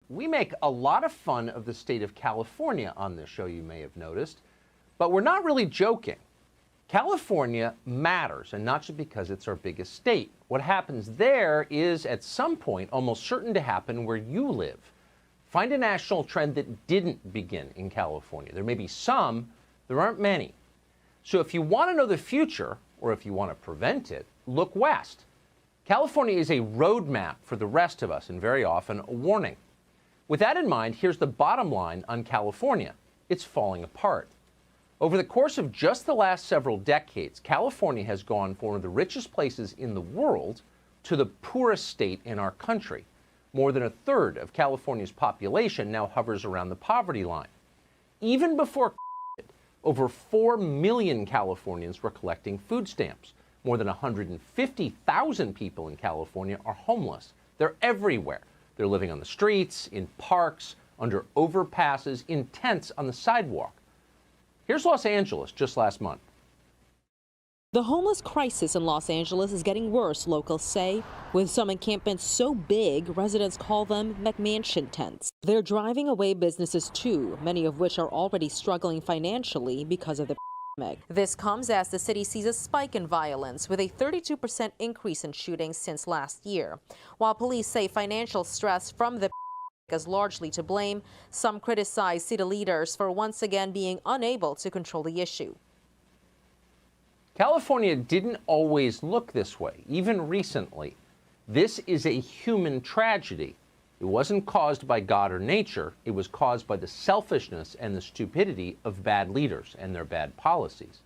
We make a lot of fun of the state of California on this show, you may have noticed, but we're not really joking. California matters, and not just because it's our biggest state. What happens there is, at some point, almost certain to happen where you live. Find a national trend that didn't begin in California. There may be some, there aren't many. So if you want to know the future, or if you want to prevent it, look west. California is a roadmap for the rest of us, and very often a warning. With that in mind, here's the bottom line on California. It's falling apart. Over the course of just the last several decades, California has gone from one of the richest places in the world to the poorest state in our country. More than a third of California's population now hovers around the poverty line. Even before over 4 million Californians were collecting food stamps. More than 150,000 people in California are homeless. They're everywhere. They're living on the streets, in parks, under overpasses, in tents on the sidewalk. Here's Los Angeles just last month. The homeless crisis in Los Angeles is getting worse, locals say, with some encampments so big, residents call them McMansion tents. They're driving away businesses too, many of which are already struggling financially because of the pandemic. This comes as the city sees a spike in violence, with a 32% increase in shootings since last year. While police say financial stress from the pandemic is largely to blame, some criticize city leaders for once again being unable to control the issue. California didn't always look this way, even recently. This is a human tragedy. It wasn't caused by God or nature. It was caused by the selfishness and the stupidity of bad leaders and their bad policies.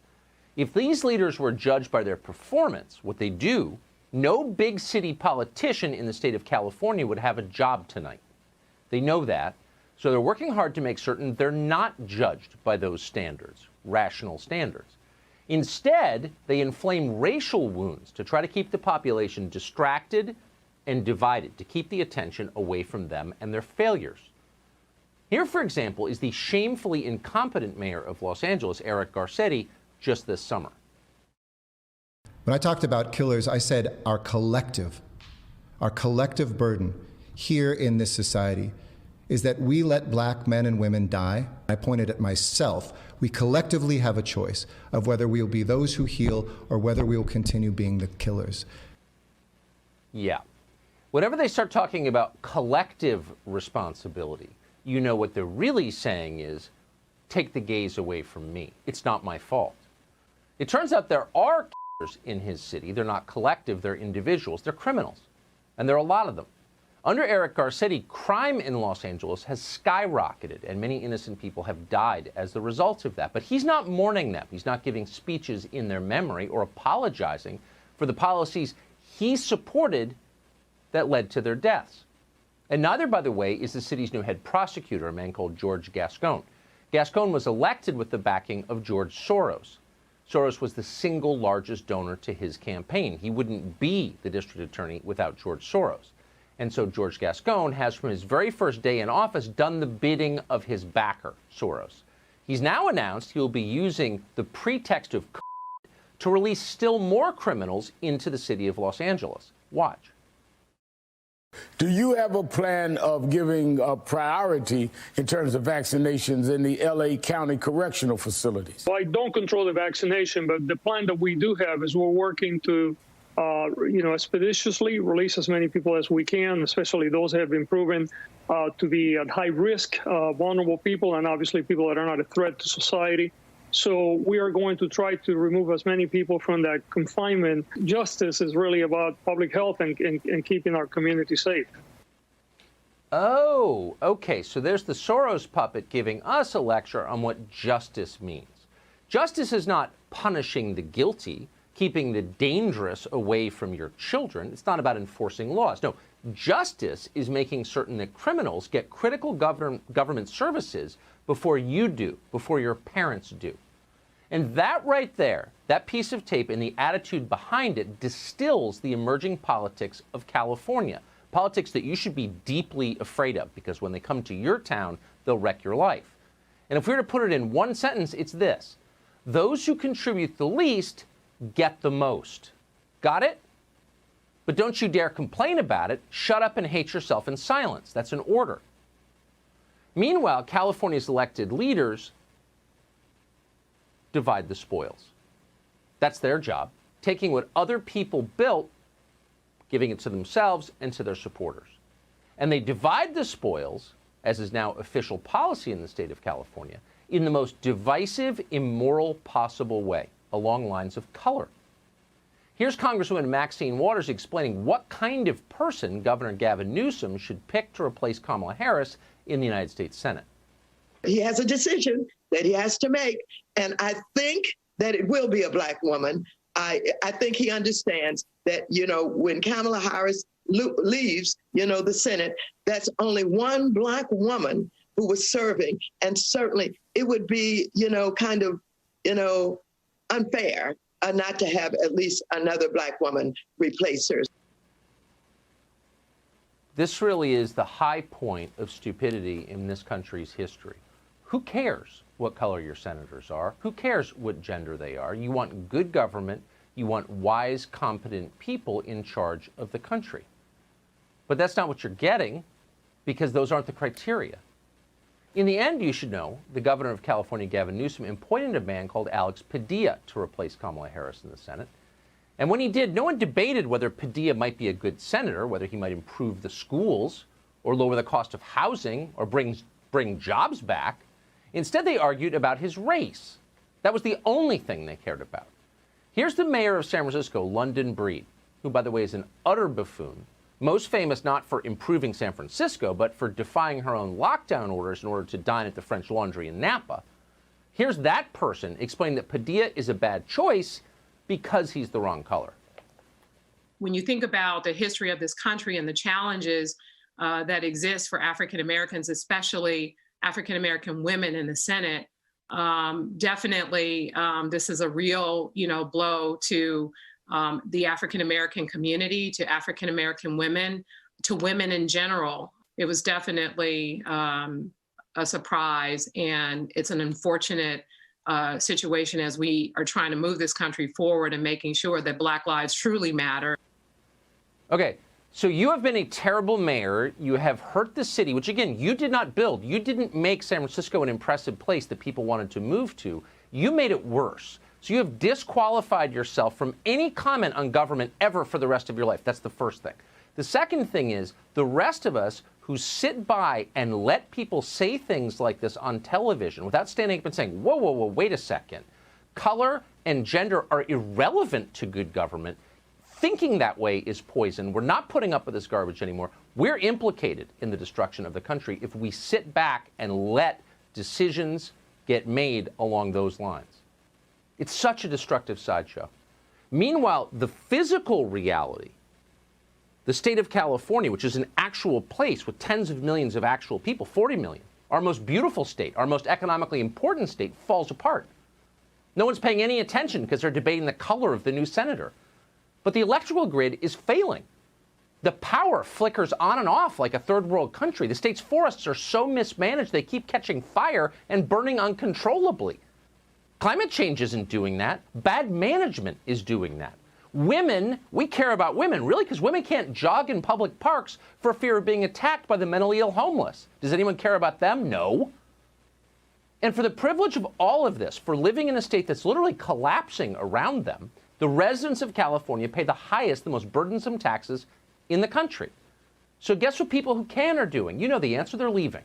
If these leaders were judged by their performance, what they do, no big city politician in the state of California would have a job tonight. They know that, so they're working hard to make certain they're not judged by those standards, rational standards. Instead, they inflame racial wounds to try to keep the population distracted and divided, to keep the attention away from them and their failures. Here, for example, is the shamefully incompetent mayor of Los Angeles, Eric Garcetti, just this summer. When I talked about killers, I said our collective burden here in this society is that we let black men and women die. I pointed at myself. We collectively have a choice of whether we will be those who heal or whether we will continue being the killers. Yeah. Whenever they start talking about collective responsibility, you know what they're really saying is, take the gaze away from me. It's not my fault. It turns out there are killers in his city. They're not collective, they're individuals. They're criminals. And there are a lot of them. Under Eric Garcetti, crime in Los Angeles has skyrocketed, and many innocent people have died as the result of that. But he's not mourning them. He's not giving speeches in their memory or apologizing for the policies he supported that led to their deaths. And neither, by the way, is the city's new head prosecutor, a man called George Gascon. Gascon was elected with the backing of George Soros. Soros was the single largest donor to his campaign. He wouldn't be the district attorney without George Soros. And so George Gascon has, from his very first day in office, done the bidding of his backer, Soros. He's now announced he will be using the pretext of to release still more criminals into the city of Los Angeles. Watch. Do you have a plan of giving a priority in terms of vaccinations in the LA County correctional facilities? Well, I don't control the vaccination, but the plan that we do have is we're working to expeditiously release as many people as we can, especially those that have been proven to be at high risk, vulnerable people, and obviously people that are not a threat to society. So we are going to try to remove as many people from that confinement. Justice is really about public health and keeping our community safe. Oh, okay. So there's the Soros puppet giving us a lecture on what justice means. Justice is not punishing the guilty, keeping the dangerous away from your children. It's not about enforcing laws. No, justice is making certain that criminals get critical government services before you do, before your parents do. And that right there, that piece of tape and the attitude behind it distills the emerging politics of California. Politics that you should be deeply afraid of, because when they come to your town, they'll wreck your life. And if we were to put it in one sentence, it's this: those who contribute the least get the most. Got it? But don't you dare complain about it. Shut up and hate yourself in silence. That's an order. Meanwhile, California's elected leaders divide the spoils. That's their job, taking what other people built, giving it to themselves and to their supporters. And they divide the spoils, as is now official policy in the state of California, in the most divisive, immoral possible way, along lines of color. Here's Congresswoman Maxine Waters explaining what kind of person Governor Gavin Newsom should pick to replace Kamala Harris in the United States Senate. He has a decision that he has to make, and I think that it will be a black woman. I think he understands that, when Kamala Harris leaves, the Senate, that's only one black woman who was serving, and certainly it would be, unfair not to have at least another black woman replace her. This really is the high point of stupidity in this country's history. Who cares what color your senators are? Who cares what gender they are? You want good government. You want wise, competent people in charge of the country. But that's not what you're getting, because those aren't the criteria. In the end, you should know, the governor of California, Gavin Newsom, appointed a man called Alex Padilla to replace Kamala Harris in the Senate. And when he did, no one debated whether Padilla might be a good senator, whether he might improve the schools or lower the cost of housing or bring jobs back. Instead, they argued about his race. That was the only thing they cared about. Here's the mayor of San Francisco, London Breed, who, by the way, is an utter buffoon, most famous not for improving San Francisco, but for defying her own lockdown orders in order to dine at the French Laundry in Napa. Here's that person explaining that Padilla is a bad choice because he's the wrong color. When you think about the history of this country and the challenges that exist for African Americans, especially African American women in the Senate, definitely this is a real, blow to the African American community, to African American women, to women in general. It was definitely a surprise, and it's an unfortunate situation as we are trying to move this country forward and making sure that Black lives truly matter. Okay, so you have been a terrible mayor. You have hurt the city, which, again, you did not build. You didn't make San Francisco an impressive place that people wanted to move to. You made it worse. So you have disqualified yourself from any comment on government ever for the rest of your life. That's the first thing. The second thing is the rest of us who sit by and let people say things like this on television without standing up and saying, whoa, whoa, whoa, wait a second. Color and gender are irrelevant to good government. Thinking that way is poison. We're not putting up with this garbage anymore. We're implicated in the destruction of the country if we sit back and let decisions get made along those lines. It's such a destructive sideshow. Meanwhile, the physical reality, the state of California, which is an actual place with tens of millions of actual people, 40 million, our most beautiful state, our most economically important state, falls apart. No one's paying any attention because they're debating the color of the new senator. But the electrical grid is failing. The power flickers on and off like a third world country. The state's forests are so mismanaged they keep catching fire and burning uncontrollably. Climate change isn't doing that. Bad management is doing that. Women, we care about women, really, because women can't jog in public parks for fear of being attacked by the mentally ill homeless. Does anyone care about them? No. And for the privilege of all of this, for living in a state that's literally collapsing around them, the residents of California pay the highest, the most burdensome taxes in the country. So guess what people who can are doing? You know the answer, they're leaving.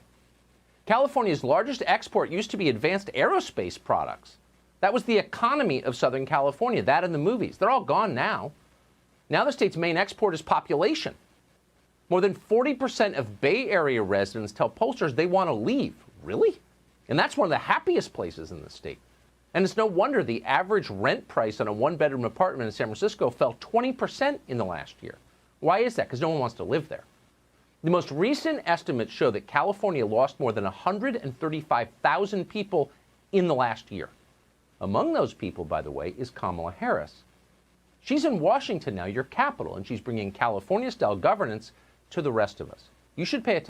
California's largest export used to be advanced aerospace products. That was the economy of Southern California, that and the movies. They're all gone now. Now the state's main export is population. More than 40% of Bay Area residents tell pollsters they want to leave. Really? And that's one of the happiest places in the state. And it's no wonder the average rent price on a one-bedroom apartment in San Francisco fell 20% in the last year. Why is that? Because no one wants to live there. The most recent estimates show that California lost more than 135,000 people in the last year. Among those people, by the way, is Kamala Harris. She's in Washington now, your capital, and she's bringing California-style governance to the rest of us. You should pay attention.